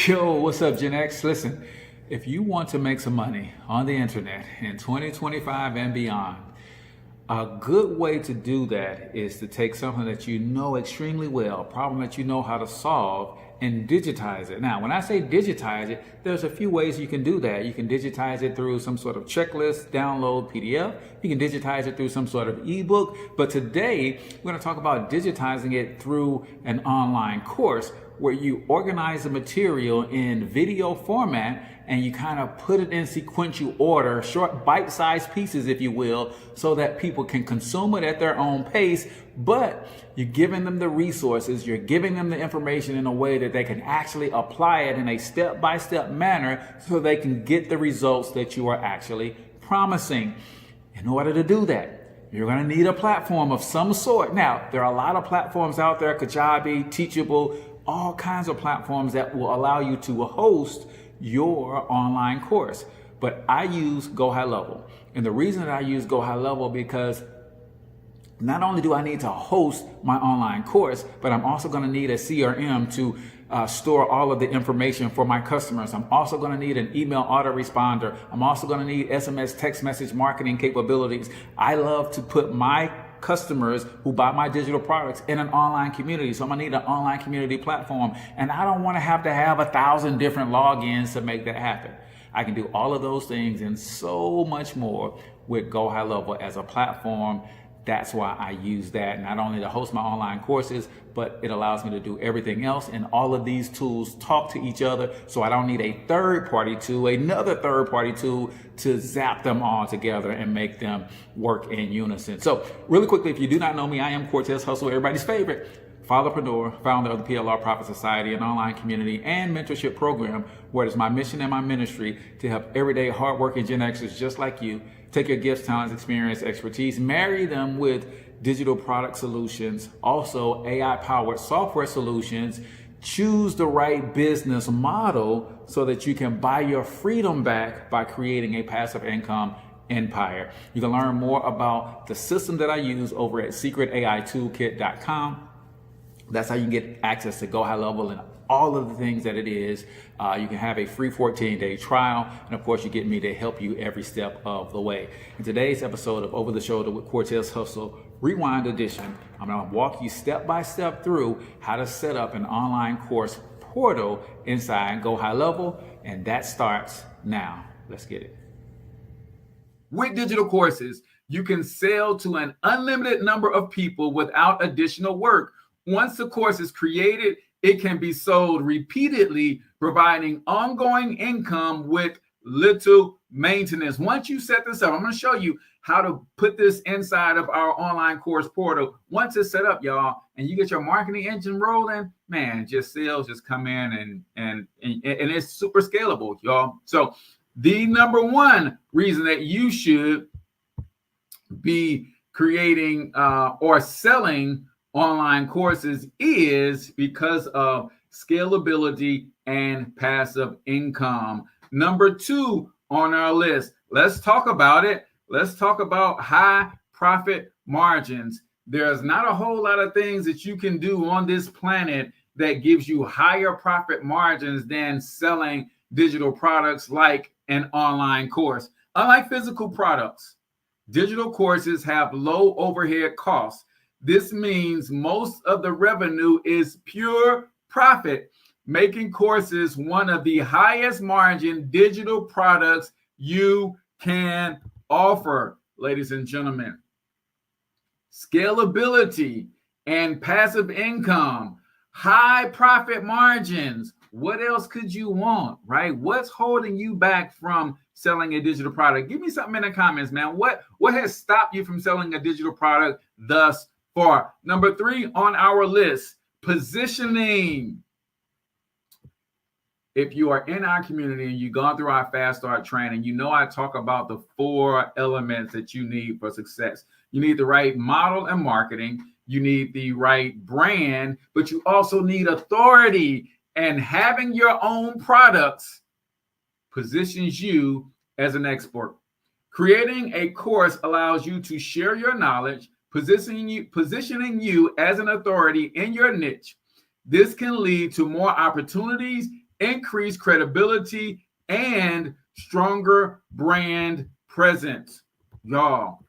Yo, what's up, Gen X? Listen, if you want to make some money on the internet in 2025 and beyond, a good way to do that is to take something that you know extremely well, a problem that you know how to solve, and digitize it. Now, when I say digitize it, there's a few ways you can do that. You can digitize it through some sort of checklist, download PDF. You can digitize it through some sort of ebook. But today, we're going to talk about digitizing it through an online course where you organize the material in video format and you kind of put it in sequential order, short bite-sized pieces, if you will, so that people can consume it at their own pace, but you're giving them the resources, you're giving them the information in a way that they can actually apply it in a step-by-step manner so they can get the results that you are actually promising. In order to do that, you're going to need a platform of some sort. Now, there are a lot of platforms out there, Kajabi, Teachable, all kinds of platforms that will allow you to host your online course. But I use GoHighLevel. And the reason that I use GoHighLevel because not only do I need to host my online course, but I'm also going to need a CRM to store all of the information for my customers. I'm also going to need an email autoresponder. I'm also going to need SMS text message marketing capabilities. I love to put my customers who buy my digital products in an online community. So I'm gonna need an online community platform. And I don't want to have 1,000 different logins to make that happen. I can do all of those things and so much more with GoHighLevel as a platform. That's why I use that, not only to host my online courses, but it allows me to do everything else. And all of these tools talk to each other. So I don't need a third-party tool, another third-party tool to zap them all together and make them work in unison. So really quickly, if you do not know me, I am Cortez Hustle, everybody's favorite Fatherpreneur, founder of the PLR Profit Society, an online community and mentorship program where it is my mission and my ministry to help everyday hardworking Gen Xers just like you take your gifts, talents, experience, expertise, marry them with digital product solutions, also AI-powered software solutions, choose the right business model so that you can buy your freedom back by creating a passive income empire. You can learn more about the system that I use over at secretAItoolkit.com. That's how you can get access to GoHighLevel and all of the things that it is. You can have a free 14-day trial. And of course, you get me to help you every step of the way. In today's episode of Over the Shoulder with Cortez Hustle, Rewind Edition, I'm going to walk you step by step through how to set up an online course portal inside GoHighLevel. And that starts now. Let's get it. With digital courses, you can sell to an unlimited number of people without additional work. Once the course is created, it can be sold repeatedly, providing ongoing income with little maintenance. Once you set this up, I'm going to show you how to put this inside of our online course portal. Once it's set up, y'all, and you get your marketing engine rolling, man, just sales just come in and it's super scalable, y'all. So the number one reason that you should be creating or selling online courses is because of scalability and passive income. Number two on our list, let's talk about it. Let's talk about high profit margins. There's not a whole lot of things that you can do on this planet that gives you higher profit margins than selling digital products like an online course. Unlike physical products, digital courses have low overhead costs. This means most of the revenue is pure profit, making courses one of the highest margin digital products you can offer, ladies and gentlemen. Scalability and passive income, high profit margins. What else could you want, right? What's holding you back from selling a digital product? Give me something in the comments, man. What has stopped you from selling a digital product thus far? Number three on our list, positioning. If you are in our community and you've gone through our Fast Start training, you know I talk about the 4 elements that you need for success. You need the right model and marketing. You need the right brand, but you also need authority. And having your own products positions you as an expert. Creating a course allows you to share your knowledge, positioning you as an authority in your niche. This can lead to more opportunities increased credibility and stronger brand presence. Y'all,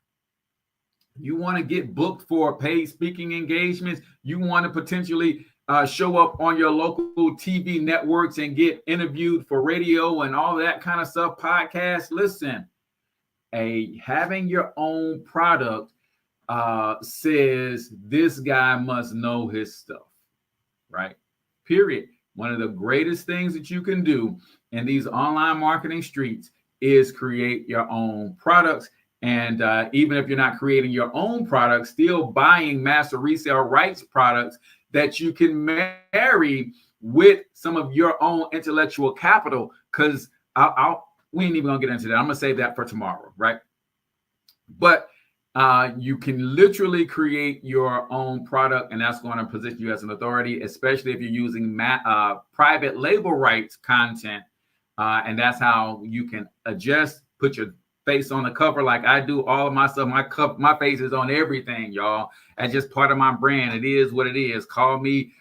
you want to get booked for paid speaking engagements. You want to potentially show up on your local TV networks and get interviewed for radio and all that kind of stuff, podcasts. Listen, having your own product says this guy must know his stuff, right? Period. One of the greatest things that you can do in these online marketing streets is create your own products. And even if you're not creating your own products, still buying Master Resale Rights products that you can marry with some of your own intellectual capital. Because we ain't even gonna get into that. I'm gonna save that for tomorrow, right? But you can literally create your own product, and that's going to position you as an authority, especially if you're using private label rights content. And that's how you can adjust, put your face on the cover like I do all of my stuff. My face is on everything, y'all. That's just part of my brand. It is what it is. Call me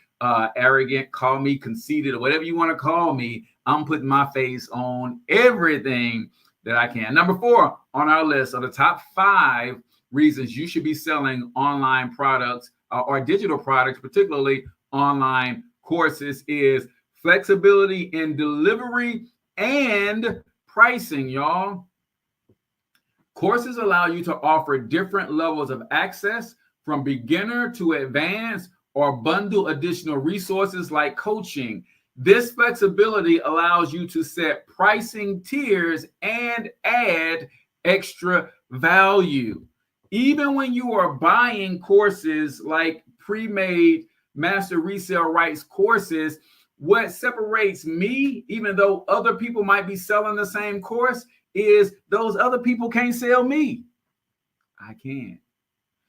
arrogant, call me conceited, or whatever you want to call me. I'm putting my face on everything that I can. Number 4 on our list of the top 5 reasons you should be selling online products or digital products, particularly online courses, is flexibility in delivery and pricing, y'all. Courses allow you to offer different levels of access from beginner to advanced or bundle additional resources like coaching. This flexibility allows you to set pricing tiers and add extra value. Even when you are buying courses like pre-made Master Resale Rights courses, what separates me, even though other people might be selling the same course, is those other people can't sell me. I can.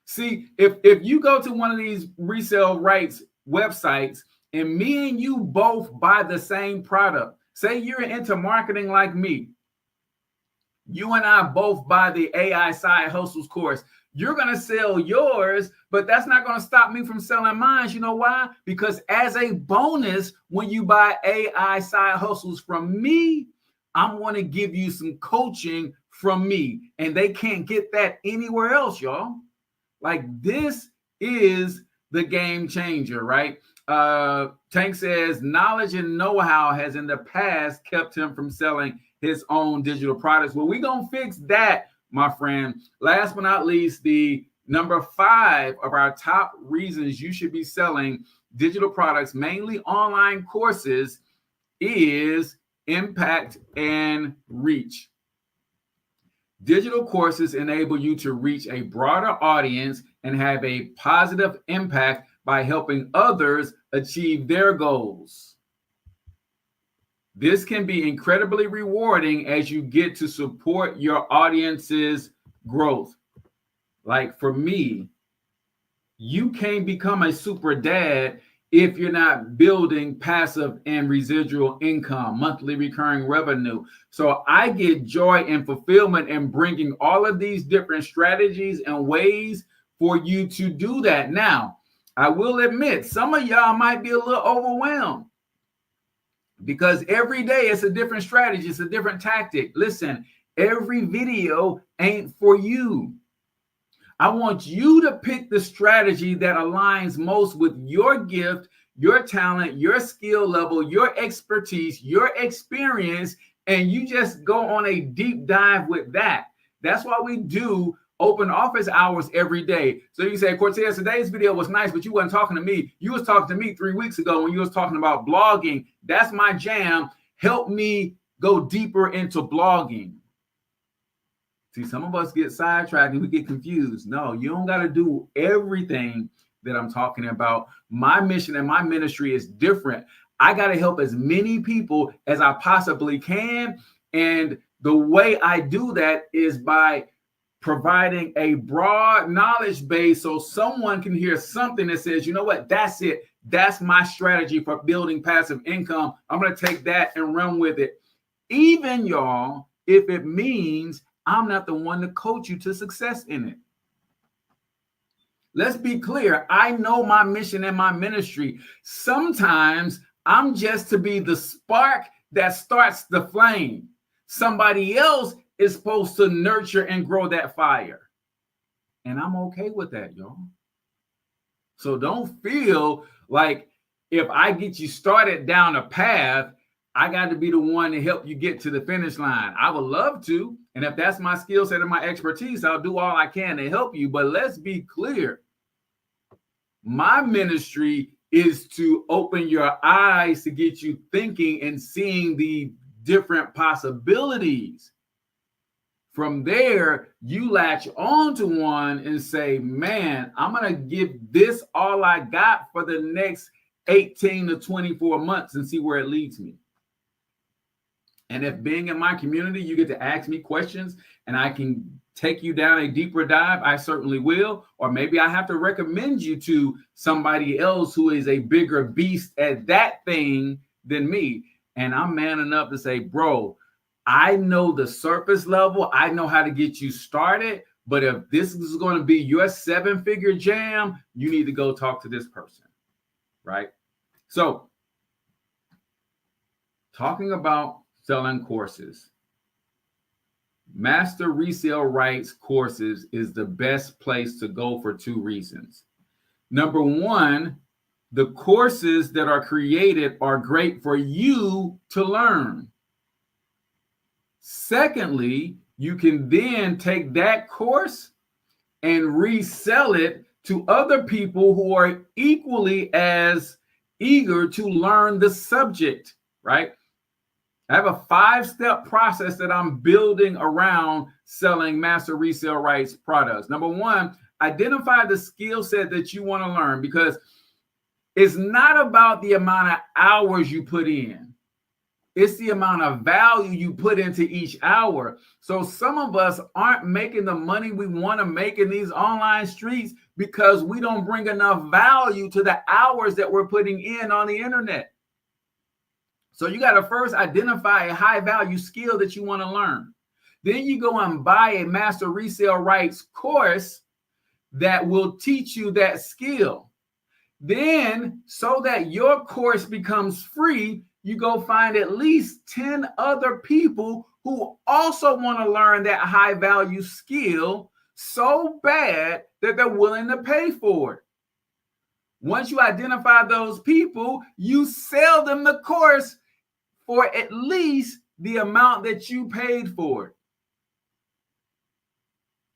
See, if you go to one of these resale rights websites and me and you both buy the same product, say you're into marketing like me, you and I both buy the AI Side Hustles course. You're going to sell yours, but that's not going to stop me from selling mine. You know why? Because as a bonus, when you buy AI Side Hustles from me, I'm going to give you some coaching from me. And they can't get that anywhere else, y'all. Like, this is the game changer, right? Tank says knowledge and know-how has in the past kept him from selling his own digital products. Well, we're going to fix that, my friend. Last but not least, the number 5 of our top reasons you should be selling digital products, mainly online courses, is impact and reach. Digital courses enable you to reach a broader audience and have a positive impact by helping others achieve their goals. This can be incredibly rewarding as you get to support your audience's growth. Like for me, you can't become a super dad if you're not building passive and residual income, monthly recurring revenue. So I get joy and fulfillment in bringing all of these different strategies and ways for you to do that. Now, I will admit, some of y'all might be a little overwhelmed because every day it's a different strategy, it's a different tactic. Listen, every video ain't for you. I want you to pick the strategy that aligns most with your gift, your talent, your skill level, your expertise, your experience, and you just go on a deep dive with that. That's why we do open office hours every day. So you say, Cortez, today's video was nice, but you wasn't talking to me. You was talking to me 3 weeks ago when you was talking about blogging. That's my jam. Help me go deeper into blogging. See, some of us get sidetracked and we get confused. No, you don't got to do everything that I'm talking about. My mission and my ministry is different. I got to help as many people as I possibly can. And the way I do that is by providing a broad knowledge base so someone can hear something that says, you know what, that's it. That's my strategy for building passive income. I'm going to take that and run with it. Even, y'all, if it means I'm not the one to coach you to success in it. Let's be clear. I know my mission and my ministry. Sometimes I'm just to be the spark that starts the flame. Somebody else is supposed to nurture and grow that fire. And I'm okay with that, y'all. So don't feel like if I get you started down a path, I got to be the one to help you get to the finish line. I would love to. And if that's my skill set and my expertise, I'll do all I can to help you. But let's be clear. My ministry is to open your eyes to get you thinking and seeing the different possibilities. From there, you latch on to one and say, man, I'm going to give this all I got for the next 18 to 24 months and see where it leads me. And if being in my community, you get to ask me questions and I can take you down a deeper dive, I certainly will. Or maybe I have to recommend you to somebody else who is a bigger beast at that thing than me. And I'm man enough to say, bro, I know the surface level. I know how to get you started. But if this is going to be your 7-figure jam, you need to go talk to this person, right? So talking about selling courses, Master Resale Rights courses is the best place to go for 2 reasons. Number one, the courses that are created are great for you to learn. Secondly, you can then take that course and resell it to other people who are equally as eager to learn the subject, right? I have a 5-step process that I'm building around selling Master Resale Rights products. Number one, identify the skill set that you want to learn, because it's not about the amount of hours you put in. It's the amount of value you put into each hour. So some of us aren't making the money we want to make in these online streets because we don't bring enough value to the hours that we're putting in on the internet. So you got to first identify a high value skill that you want to learn. Then you go and buy a Master Resale Rights course that will teach you that skill. Then, so that your course becomes free, you go find at least 10 other people who also want to learn that high value skill so bad that they're willing to pay for it. Once you identify those people, you sell them the course for at least the amount that you paid for it.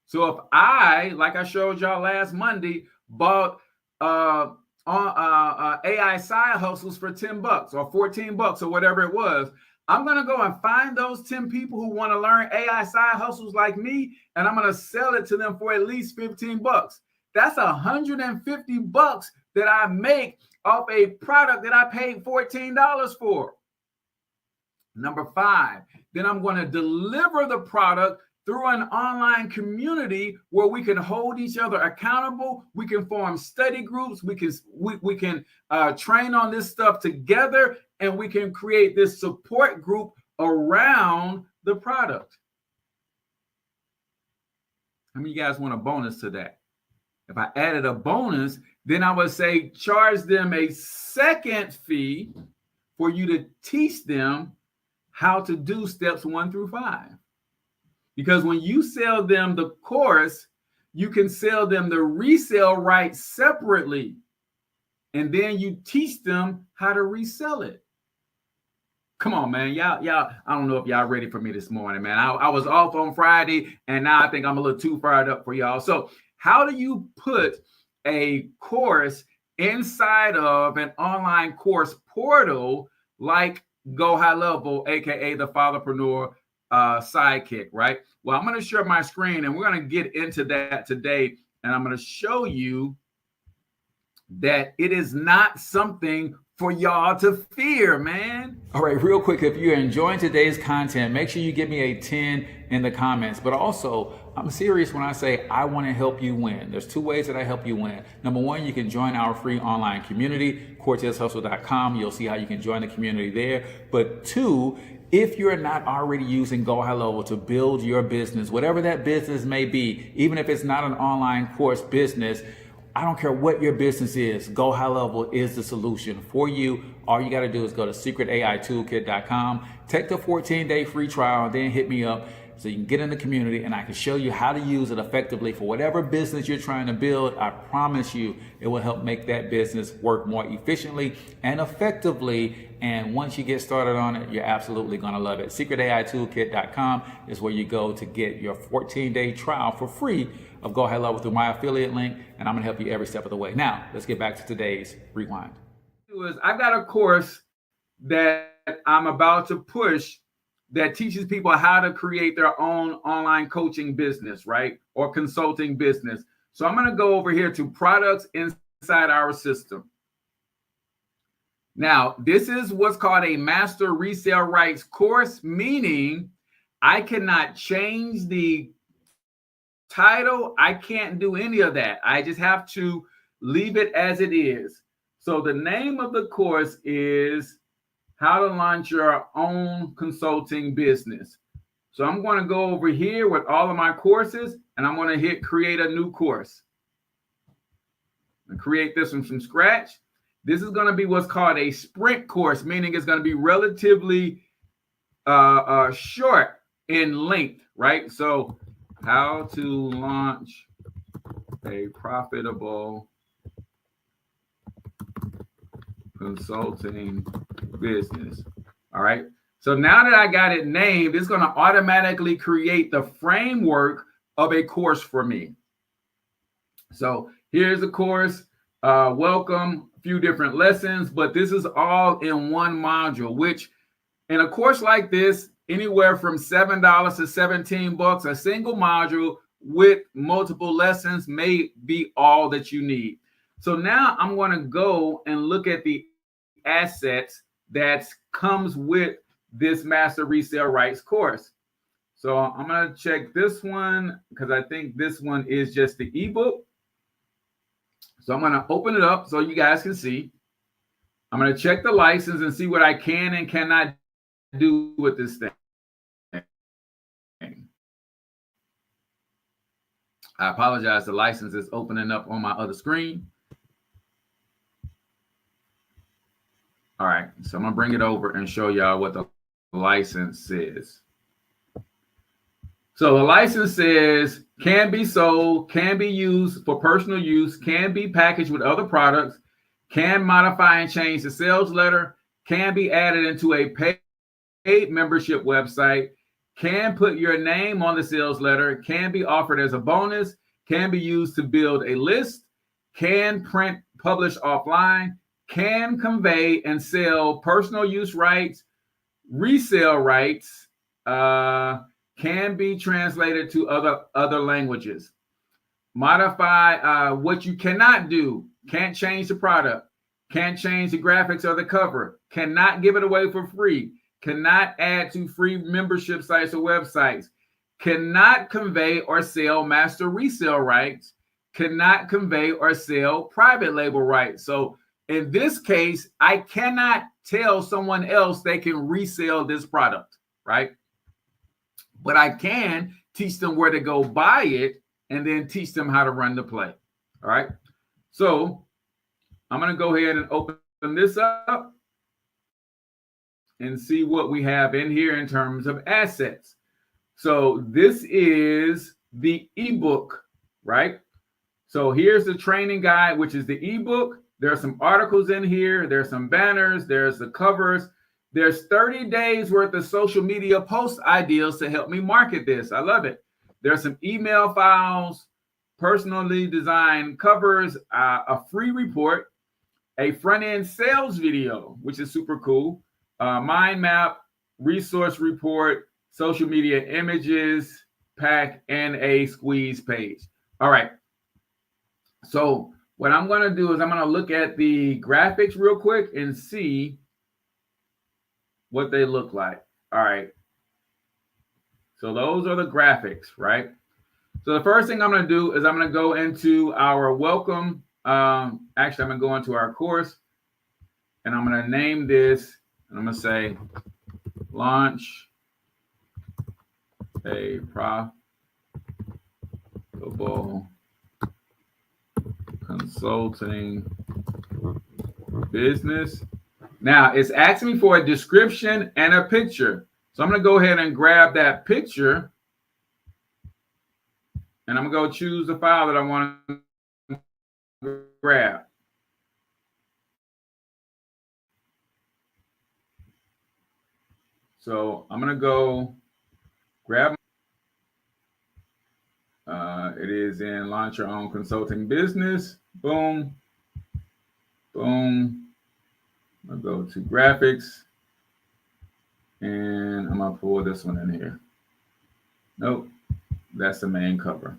So if I, like I showed y'all last Monday, bought AI side hustles for $10 or $14 or whatever it was, I'm going to go and find those 10 people who want to learn AI side hustles like me, and I'm going to sell it to them for at least $15. That's $150 that I make off a product that I paid $14 for. Number 5, then I'm going to deliver the product through an online community where we can hold each other accountable. We can form study groups. We can train on this stuff together, and we can create this support group around the product. How many of you guys want a bonus to that? If I added a bonus, then I would say charge them a second fee for you to teach them how to do steps 1 through 5. Because when you sell them the course, you can sell them the resale rights separately. And then you teach them how to resell it. Come on, man. Y'all, I don't know if y'all ready for me this morning, man. I was off on Friday, and now I think I'm a little too fired up for y'all. So how do you put a course inside of an online course portal like GoHighLevel, aka the Fatherpreneur Sidekick, right? Well, I'm going to share my screen, and we're going to get into that today, and I'm going to show you that it is not something for y'all to fear, man. All right, real quick, if you're enjoying today's content, make sure you give me a 10 in the comments. But also, I'm serious when I say I want to help you win. There's 2 ways that I help you win. Number 1, you can join our free online community, CortezHustle.com. You'll see how you can join the community there. But 2, if you're not already using GoHighLevel to build your business, whatever that business may be, even if it's not an online course business, I don't care what your business is, Go High Level is the solution for you. All you got to do is go to secretAItoolkit.com, take the 14-day free trial, and then hit me up so you can get in the community and I can show you how to use it effectively for whatever business you're trying to build. I promise you it will help make that business work more efficiently and effectively. And once you get started on it, you're absolutely going to love it. SecretAItoolkit.com is where you go to get your 14-day trial for free of Go High Level through my affiliate link, and I'm going to help you every step of the way. Now, let's get back to today's rewind. I've got a course that I'm about to push that teaches people how to create their own online coaching business, right? Or consulting business. So I'm going to go over here to products inside our system. Now, this is what's called a Master Resale Rights course, meaning I cannot change the title. I can't do any of that. I just have to leave it as it is. So the name of the course is How to Launch Your Own Consulting Business. So I'm going to go over here with all of my courses, and I'm going to hit create a new course. And create this one from scratch. This is going to be what's called a sprint course, meaning it's going to be relatively short in length, right? So how to launch a profitable consulting business. All right. So now that I got it named, it's going to automatically create the framework of a course for me. So here's the course. Welcome, a few different lessons, but this is all in one module, which in a course like this, anywhere from $7 to $17, a single module with multiple lessons may be all that you need. So now I'm going to go and look at the assets that comes with this Master Resale Rights course. So I'm going to check this one because I think this one is just the ebook. So I'm going to open it up so you guys can see. I'm going to check the license and see what I can and cannot do with this thing. I apologize. The license is opening up on my other screen. All right. So I'm going to bring it over and show y'all what the license says. So the license says can be sold, can be used for personal use, can be packaged with other products, can modify and change the sales letter, can be added into a paid membership website, can put your name on the sales letter, can be offered as a bonus, can be used to build a list, can print, publish offline, can convey and sell personal use rights, resale rights, can be translated to other languages. Modify what you cannot do. Can't change the product. Can't change the graphics or the cover. Cannot give it away for free. Cannot add to free membership sites or websites. Cannot convey or sell master resale rights. Cannot convey or sell private label rights. So in this case, I cannot tell someone else they can resell this product, right? But I can teach them where to go buy it and then teach them how to run the play. All right. So I'm going to go ahead and open this up and see what we have in here in terms of assets. So this is the ebook, right? So here's the training guide, which is the ebook. There are some articles in here. There's some banners. There's the covers. There's 30 days worth of social media post ideas to help me market this. I love it. There's some email files, personally designed covers, a free report, a front-end sales video, which is super cool, mind map, resource report, social media images, pack, and a squeeze page. All right. So what I'm going to do is I'm going to look at the graphics real quick and see what they look like. All right. So those are the graphics, right? So the first thing I'm going to do is I'm going to go into our welcome. Actually, I'm going to go into our course and I'm going to name this. And I'm going to say launch a profitable consulting business. Now it's asking me for a description and a picture. So I'm going to go ahead and grab that picture. And I'm going to go choose the file that I want to grab. So I'm going to go grab. It is in Launch Your Own Consulting Business. Boom. Boom. I'll go to graphics. And I'm going to pull this one in here. Nope. That's the main cover.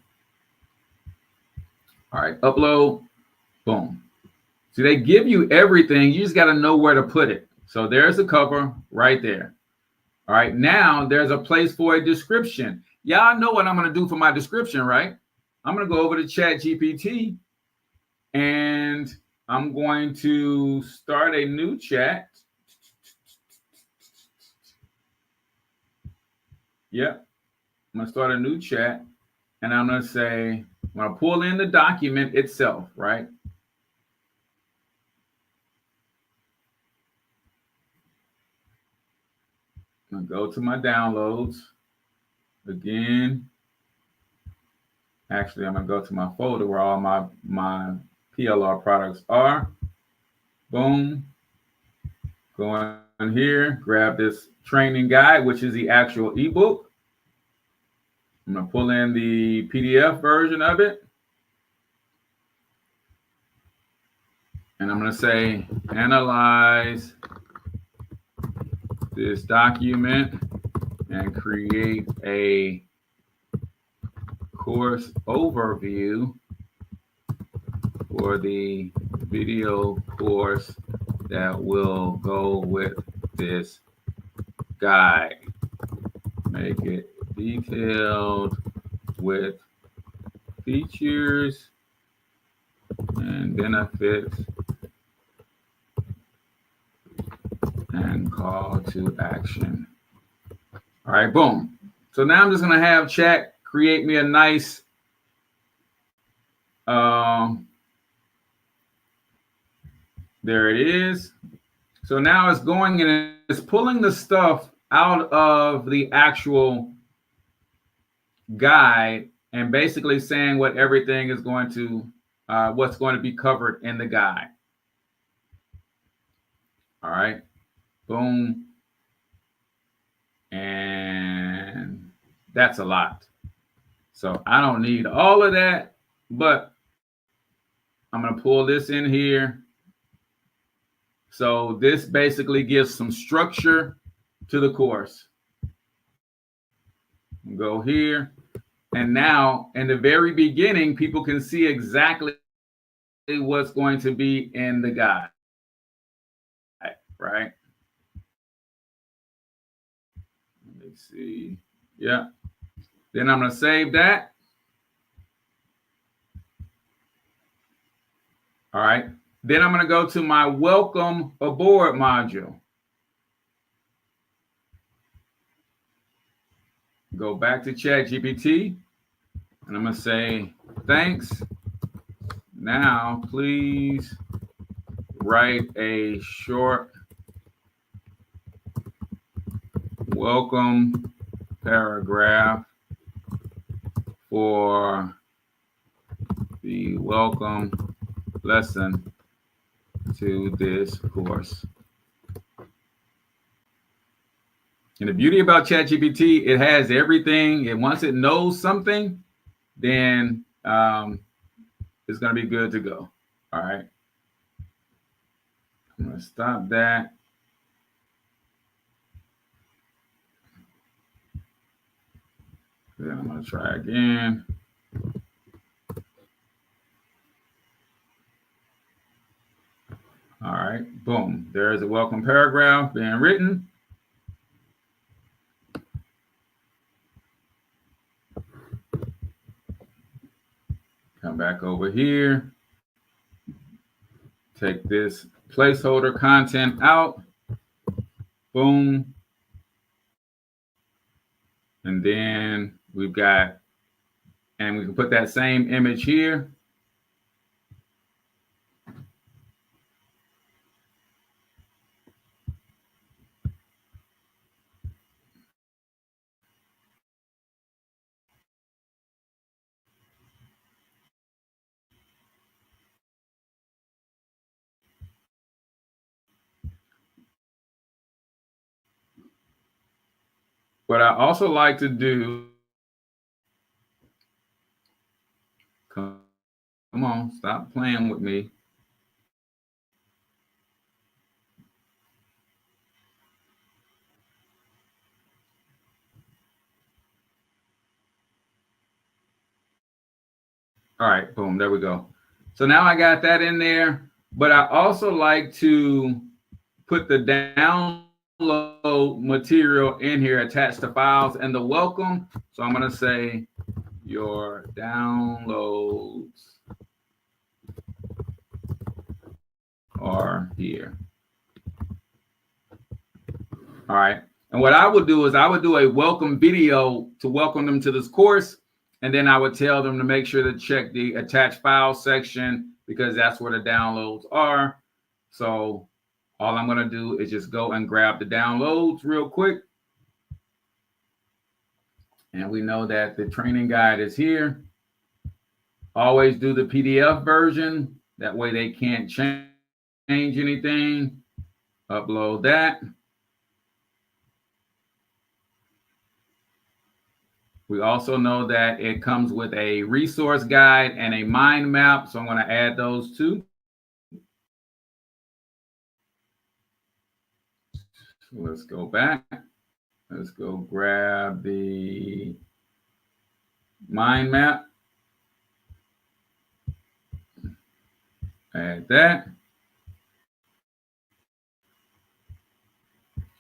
All right. Upload. Boom. See, they give you everything. You just got to know where to put it. So there's the cover right there. All right. Now there's a place for a description. Y'all know what I'm going to do for my description, right? I'm going to go over to ChatGPT and I'm going to start a new chat. Yep. I'm going to start a new chat and I'm going to say, I'm going to pull in the document itself, right? I'm going to go to my downloads again. Actually, I'm going to go to my folder where all my PLR products are. Boom. Go in here, grab this training guide, which is the actual ebook. I'm going to pull in the PDF version of it. And I'm going to say, analyze this document and create a course overview for the video course that will go with this guide. Make it detailed with features and benefits and call to action. All right, boom. So now I'm just going to have chat create me a nice there it is. So now it's going and it's pulling the stuff out of the actual guide and basically saying what everything is going to, what's going to be covered in the guide. All right, boom. And that's a lot. So I don't need all of that, but I'm going to pull this in here. So this basically gives some structure to the course. Go here. And now in the very beginning, people can see exactly what's going to be in the guide, right? Let me see. Yeah. Then I'm going to save that. All right. Then I'm going to go to my welcome aboard module. Go back to ChatGPT and I'm going to say, thanks. Now, please write a short welcome paragraph for the welcome lesson to this course. And the beauty about ChatGPT, it has everything. And once it knows something, then it's going to be good to go. All right. I'm going to stop that. Then I'm going to try again. All right, boom. There's a welcome paragraph being written. Come back over here. Take this placeholder content out. Boom. And then we've got, and we can put that same image here. what I also like to do, come on, stop playing with me. All right, boom, there we go. So now I got that in there, but I also like to put the download material in here attached to files and the welcome. So I'm going to say your downloads are here. All right. And what I would do is I would do a welcome video to welcome them to this course. And then I would tell them to make sure to check the attached file section because that's where the downloads are. So all I'm going to do is just go and grab the downloads real quick. And we know that the training guide is here. Always do the PDF version. That way they can't change anything. Upload that. We also know that it comes with a resource guide and a mind map. So I'm going to add those two. So let's go back. Let's go grab the mind map. Add that.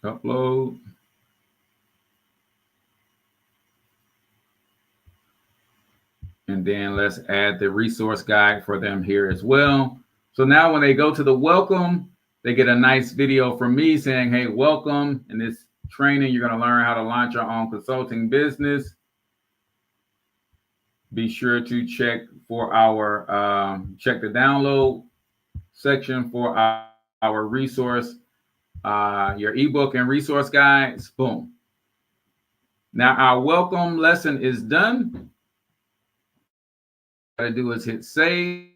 Upload. And then let's add the resource guide for them here as well. So now when they go to the welcome, they get a nice video from me saying, hey, welcome. In this training, you're going to learn how to launch your own consulting business. Be sure to check for our, check the download section for our resource, your ebook and resource guides. Boom. Now our welcome lesson is done. What I do is hit save.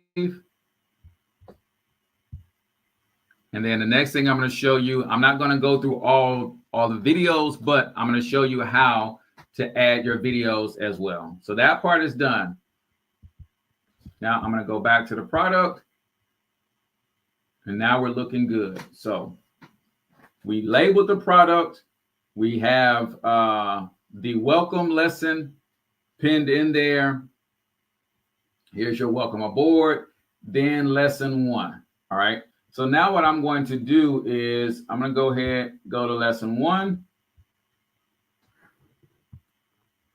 And then the next thing I'm going to show you, I'm not going to go through all the videos, but I'm going to show you how to add your videos as well. So that part is done. Now I'm going to go back to the product. And now we're looking good. So we labeled the product. We have the welcome lesson pinned in there. Here's your welcome aboard. Then lesson 1. All right. So now what I'm going to do is I'm going to go ahead, go to lesson 1.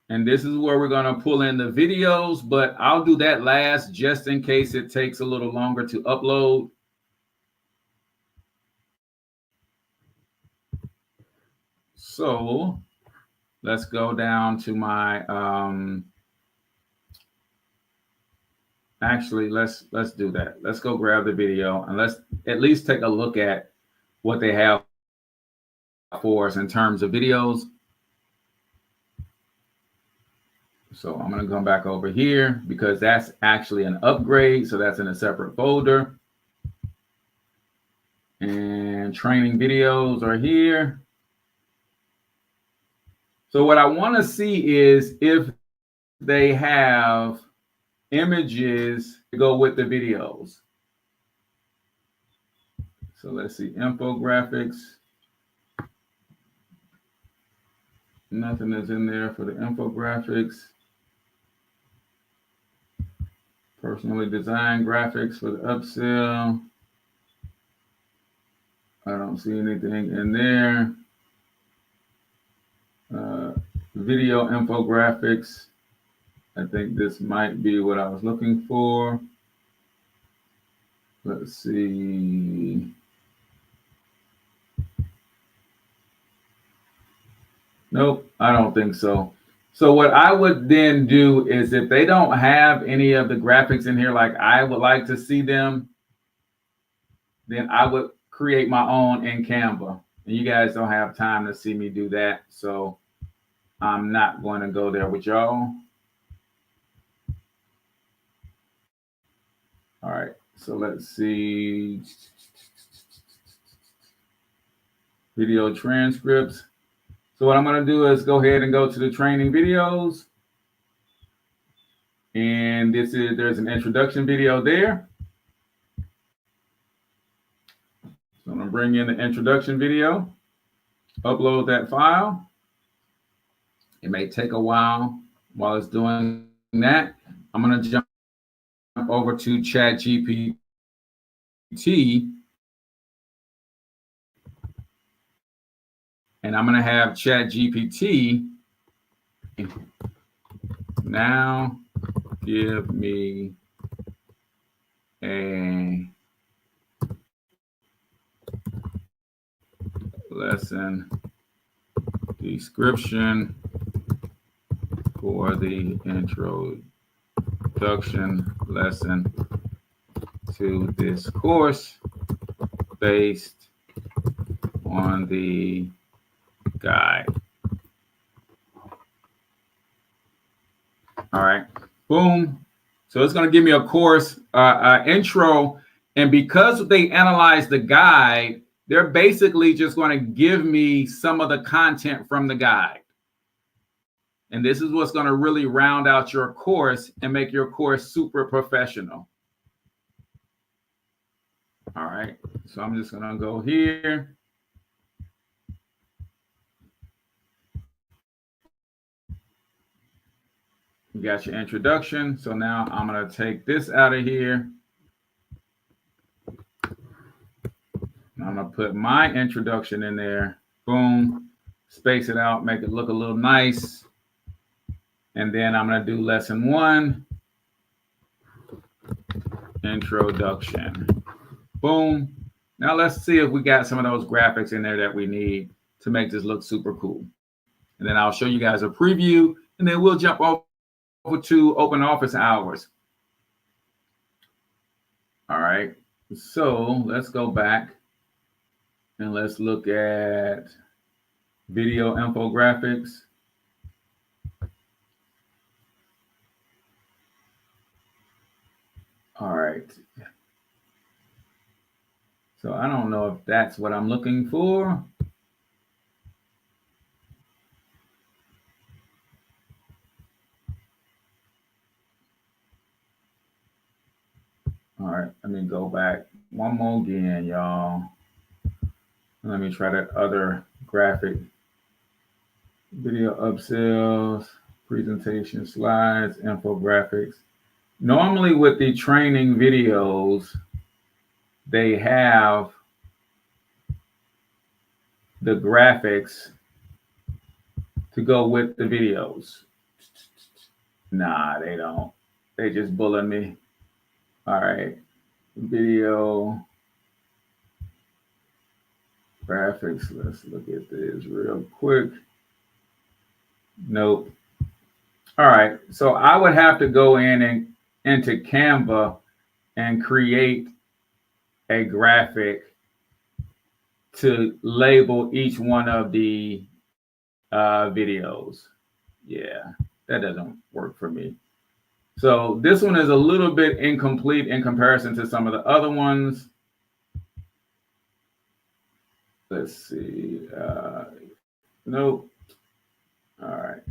And this is where we're going to pull in the videos, but I'll do that last just in case it takes a little longer to upload. So let's go down to my, actually, let's do that. Let's go grab the video and let's at least take a look at what they have for us in terms of videos. So I'm going to come back over here because that's actually an upgrade. So that's in a separate folder. And training videos are here. So what I want to see is if they have images to go with the videos. So let's see, infographics. Nothing is in there for the infographics. Personally designed graphics for the upsell. I don't see anything in there. Video infographics. I think this might be what I was looking for. Let's see. Nope, I don't think so. So what I would then do is if they don't have any of the graphics in here like I would like to see them, then I would create my own in Canva. And you guys don't have time to see me do that. So I'm not going to go there with y'all. All right, so let's see. Video transcripts. So what I'm going to do is go ahead and go to the training videos. And there's an introduction video there. So I'm going to bring in the introduction video, upload that file. It may take a while it's doing that. I'm going to jump over to ChatGPT. And I'm going to have ChatGPT now give me a lesson description for the introduction lesson to this course based on the guide. All right, boom. So it's going to give me a course intro. And because they analyze the guide, they're basically just going to give me some of the content from the guide. And this is what's going to really round out your course and make your course super professional. All right, so I'm just going to go here. You got your introduction. So now I'm going to take this out of here. I'm going to put my introduction in there. Boom. Space it out, make it look a little nice. And then I'm going to do lesson 1, introduction. Boom. Now let's see if we got some of those graphics in there that we need to make this look super cool. And then I'll show you guys a preview, and then we'll jump over to open office hours. All right. So let's go back and let's look at video infographics. All right. So I don't know if that's what I'm looking for. All right, let me go back one more again, y'all. Let me try that other graphic. Video upsells, presentation slides, infographics. Normally with the training videos, they have the graphics to go with the videos. Nah, they don't. They just bullying me. All right, video graphics. Let's look at this real quick. Nope. All right, so I would have to go in and into Canva and create a graphic to label each one of the videos. Yeah, that doesn't work for me. So this one is a little bit incomplete in comparison to some of the other ones. Let's see. Nope. All right.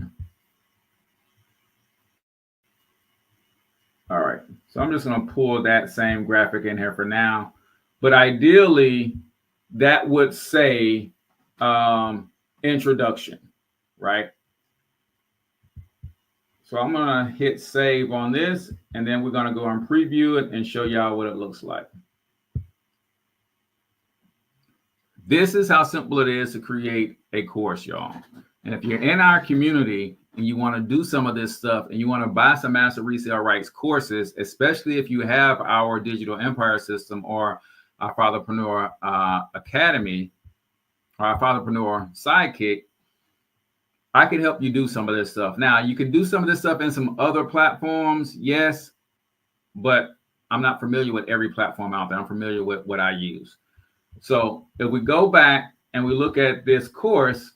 All right. So I'm just going to pull that same graphic in here for now. But ideally, that would say introduction, right? So I'm going to hit save on this, and then we're going to go and preview it and show y'all what it looks like. This is how simple it is to create a course, y'all. And if you're in our community and you want to do some of this stuff and you want to buy some Master Resale Rights courses, especially if you have our Digital Empire System or our Fatherpreneur Academy or our Fatherpreneur Sidekick, I can help you do some of this stuff. Now, you can do some of this stuff in some other platforms, yes, but I'm not familiar with every platform out there. I'm familiar with what I use. So if we go back and we look at this course,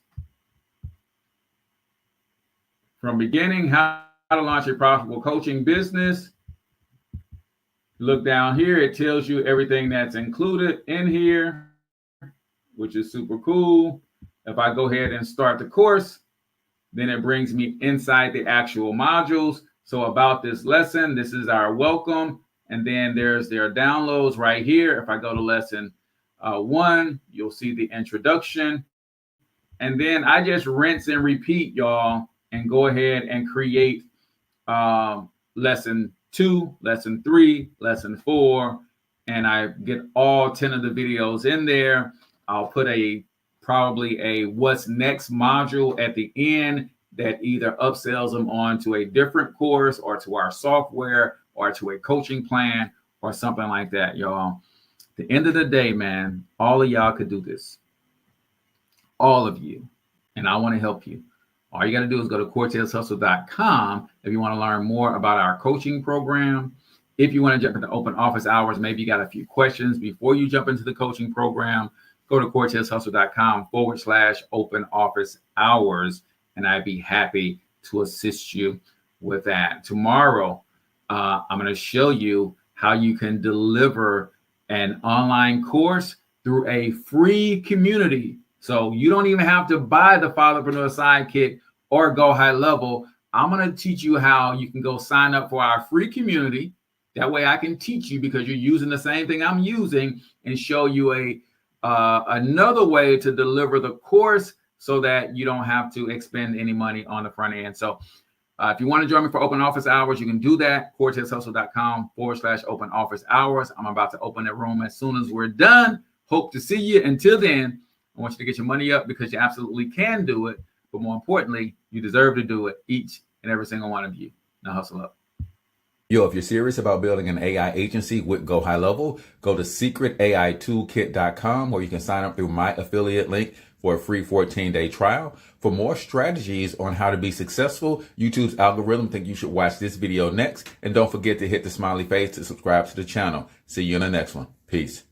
from beginning, how to launch a profitable coaching business. Look down here, it tells you everything that's included in here, which is super cool. If I go ahead and start the course, then it brings me inside the actual modules. So about this lesson, this is our welcome. And then there's their downloads right here. If I go to lesson 1, you'll see the introduction. And then I just rinse and repeat, y'all, and go ahead and create lesson 2, lesson 3, lesson 4. And I get all 10 of the videos in there. I'll put probably a what's next module at the end that either upsells them on to a different course or to our software or to a coaching plan or something like that, y'all. At the end of the day, man, all of y'all could do this. All of you. And I want to help you. All you got to do is go to CortezHustle.com if you want to learn more about our coaching program. If you want to jump into open office hours, maybe you got a few questions before you jump into the coaching program, go to CortezHustle.com/open office hours, and I'd be happy to assist you with that. Tomorrow, I'm going to show you how you can deliver an online course through a free community. So you don't even have to buy the Fatherpreneur Sidekick or GoHighLevel. I'm going to teach you how you can go sign up for our free community. That way I can teach you, because you're using the same thing I'm using, and show you another way to deliver the course so that you don't have to expend any money on the front end. So if you want to join me for open office hours, you can do that. CortezHustle.com/open office hours. I'm about to open the room as soon as we're done. Hope to see you. Until then, I want you to get your money up, because you absolutely can do it. But more importantly, you deserve to do it, each and every single one of you. Now hustle up. Yo, if you're serious about building an AI agency with GoHighLevel, go to secretAItoolkit.com, where you can sign up through my affiliate link for a free 14-day trial. For more strategies on how to be successful, YouTube's algorithm think you should watch this video next. And don't forget to hit the smiley face to subscribe to the channel. See you in the next one. Peace.